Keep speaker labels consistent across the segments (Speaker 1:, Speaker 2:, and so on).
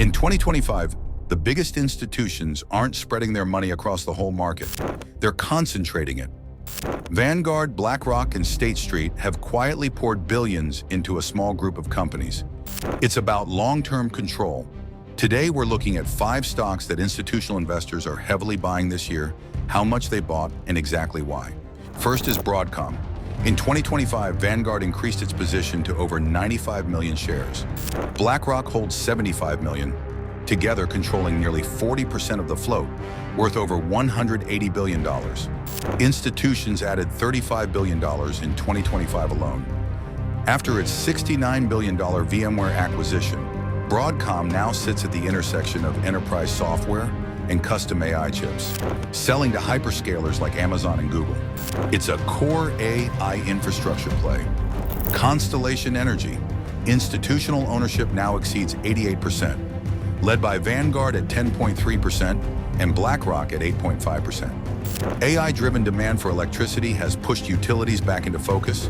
Speaker 1: In 2025, the biggest institutions aren't spreading their money across the whole market. They're concentrating it. Vanguard, BlackRock, and State Street have quietly poured billions into a small group of companies. It's about long-term control. Today, we're looking at 5 stocks that institutional investors are heavily buying this year, how much they bought, and exactly why. First is Broadcom. In 2025, Vanguard increased its position to over 95 million shares. BlackRock holds 75 million, together controlling nearly 40% of the float, worth over $180 billion. Institutions added $35 billion in 2025 alone. After its $69 billion VMware acquisition, Broadcom now sits at the intersection of enterprise software and custom AI chips, selling to hyperscalers like Amazon and Google. It's a core AI infrastructure play. Constellation Energy. Institutional ownership now exceeds 88%, led by Vanguard at 10.3% and BlackRock at 8.5%. AI-driven demand for electricity has pushed utilities back into focus,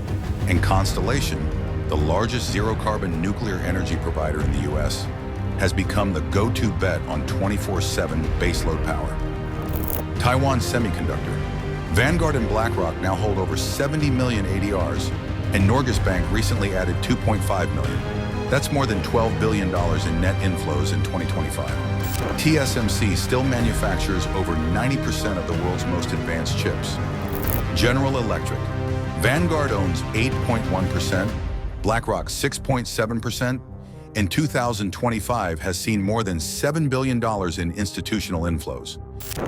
Speaker 1: and Constellation, the largest zero-carbon nuclear energy provider in the US, has become the go-to bet on 24/7 baseload power. Taiwan Semiconductor. Vanguard and BlackRock now hold over 70 million ADRs, and Norges Bank recently added 2.5 million. That's more than $12 billion in net inflows in 2025. TSMC still manufactures over 90% of the world's most advanced chips. General Electric. Vanguard owns 8.1%, BlackRock 6.7%, and 2025 has seen more than $7 billion in institutional inflows.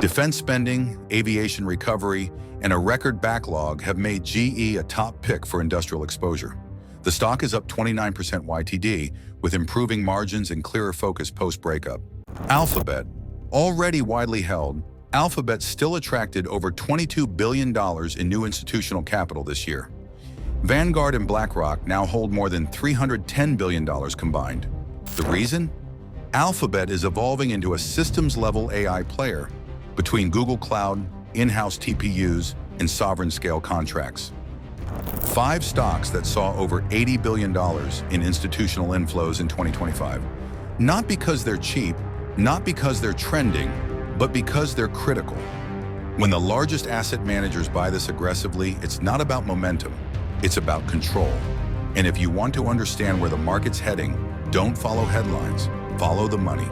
Speaker 1: Defense spending, aviation recovery, and a record backlog have made GE a top pick for industrial exposure. The stock is up 29% YTD, with improving margins and clearer focus post-breakup. Alphabet. Already widely held, Alphabet still attracted over $22 billion in new institutional capital this year. Vanguard and BlackRock now hold more than $310 billion combined. The reason? Alphabet is evolving into a systems-level AI player between Google Cloud, in-house TPUs, and sovereign-scale contracts. 5 stocks that saw over $80 billion in institutional inflows in 2025. Not because they're cheap, not because they're trending, but because they're critical. When the largest asset managers buy this aggressively, it's not about momentum. It's about control. And if you want to understand where the market's heading, don't follow headlines, follow the money.